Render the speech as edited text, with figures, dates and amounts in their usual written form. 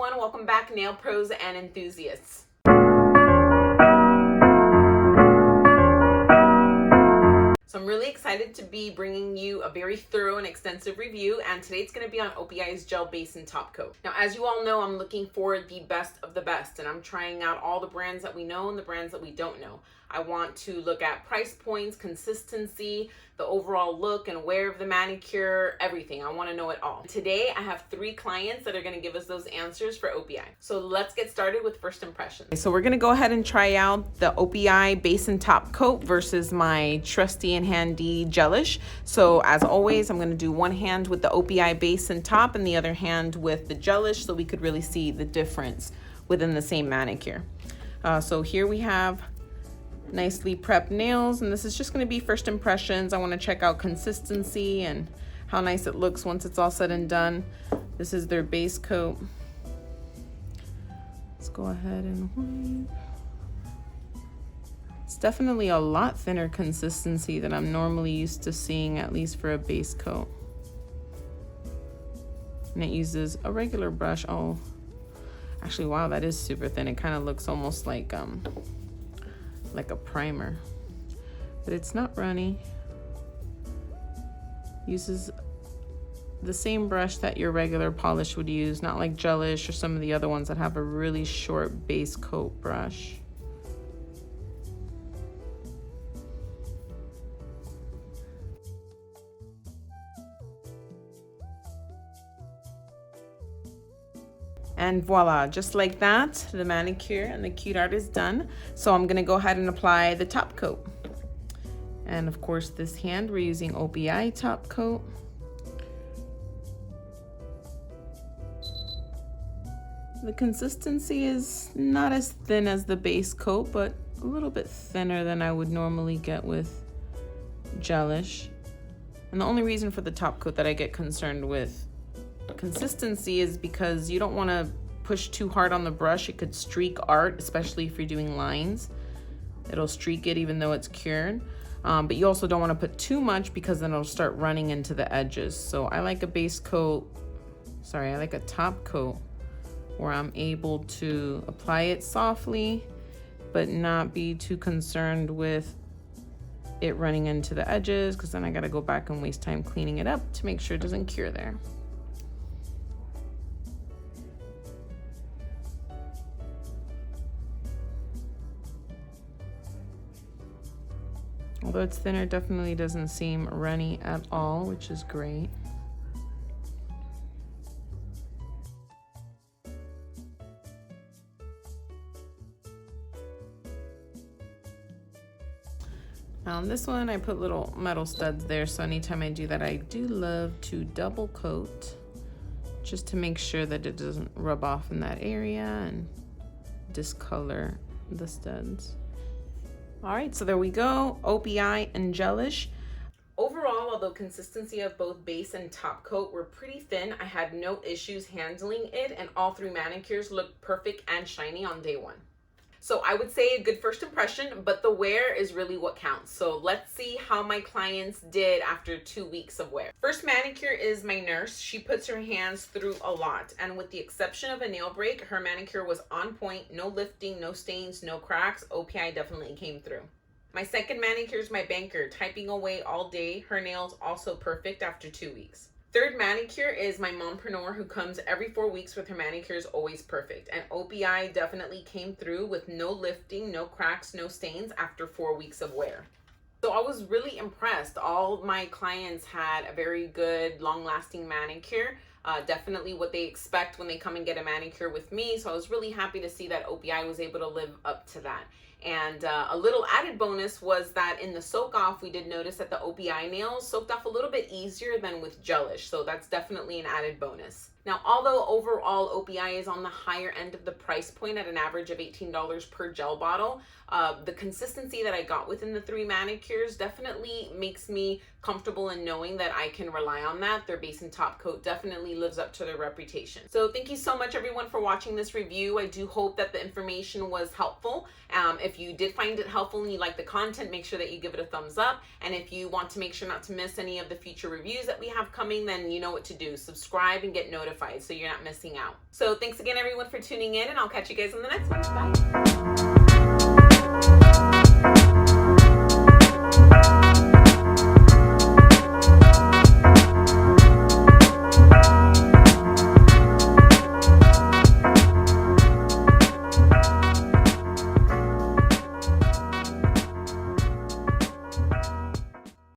everyone, welcome back nail pros and enthusiasts. So I'm really excited to be bringing you a very thorough and extensive review, and today it's going to be on O.P.I's gel base and top coat. Now, as you all know, I'm looking for the best of the best, and I'm trying out all the brands that we know and the brands that we don't know. I want to look at price points, consistency, the overall look and wear of the manicure, everything. I want to know it all. Today, I have 3 clients that are going to give us those answers for O.P.I. So let's get started with first impressions. So we're going to go ahead and try out the O.P.I base and top coat versus my trusty and handy gelish. So as always, I'm going to do one hand with the O.P.I base and top and the other hand with the gelish so we could really see the difference within the same manicure. So here we have nicely prepped nails, and this is just going to be first impressions. I want to check out consistency and how nice it looks once it's all said and done. This is their base coat. Let's go ahead and wipe. It's definitely a lot thinner consistency than I'm normally used to seeing, at least for a base coat. And it uses a regular brush. Oh, actually, wow, that is super thin. It kind of looks almost like a primer, but it's not runny. Uses the same brush that your regular polish would use, not like gelish or some of the other ones that have a really short base coat brush. And voila, just like that, the manicure and the cute art is done. So I'm gonna go ahead and apply the top coat. And of course, this hand, we're using O.P.I top coat. The consistency is not as thin as the base coat, but a little bit thinner than I would normally get with gelish. And the only reason for the top coat that I get concerned with consistency is because you don't want to push too hard on the brush. It could streak art, especially if you're doing lines. It'll streak it even though it's cured. But you also don't want to put too much because then it'll start running into the edges. So I like a base coat, I like a top coat where I'm able to apply it softly, but not be too concerned with it running into the edges, because then I got to go back and waste time cleaning it up to make sure it doesn't cure there. Although it's thinner, it definitely doesn't seem runny at all, which is great. Now on this one, I put little metal studs there, so anytime I do that, I do love to double coat just to make sure that it doesn't rub off in that area and discolor the studs. All right, so there we go, O.P.I and gelish. Overall, although consistency of both base and top coat were pretty thin, I had no issues handling it, and all 3 manicures looked perfect and shiny on day 1. So I would say a good first impression, but the wear is really what counts. So let's see how my clients did after 2 weeks of wear. First manicure is my nurse. She puts her hands through a lot, and with the exception of a nail break, her manicure was on point, no lifting, no stains, no cracks. O.P.I definitely came through. My second manicure is my banker, typing away all day. Her nails also perfect after 2 weeks. Third manicure is my mompreneur, who comes every 4 weeks with her manicures always perfect. And O.P.I definitely came through with no lifting, no cracks, no stains after 4 weeks of wear. So I was really impressed. All my clients had a very good, long-lasting manicure. Definitely what they expect when they come and get a manicure with me. So I was really happy to see that O.P.I was able to live up to that. And a little added bonus was that in the soak off, we did notice that the O.P.I nails soaked off a little bit easier than with gelish. So that's definitely an added bonus. Now, although overall O.P.I is on the higher end of the price point at an average of $18 per gel bottle, the consistency that I got within the 3 manicures definitely makes me comfortable in knowing that I can rely on that. Their base and top coat definitely lives up to their reputation. So thank you so much, everyone, for watching this review. I do hope that the information was helpful. If you did find it helpful and you like the content, make sure that you give it a thumbs up. And if you want to make sure not to miss any of the future reviews that we have coming, then you know what to do. Subscribe and get notified. notified so you're not missing out. So thanks again everyone for tuning in, and I'll catch you guys in the next one. Bye.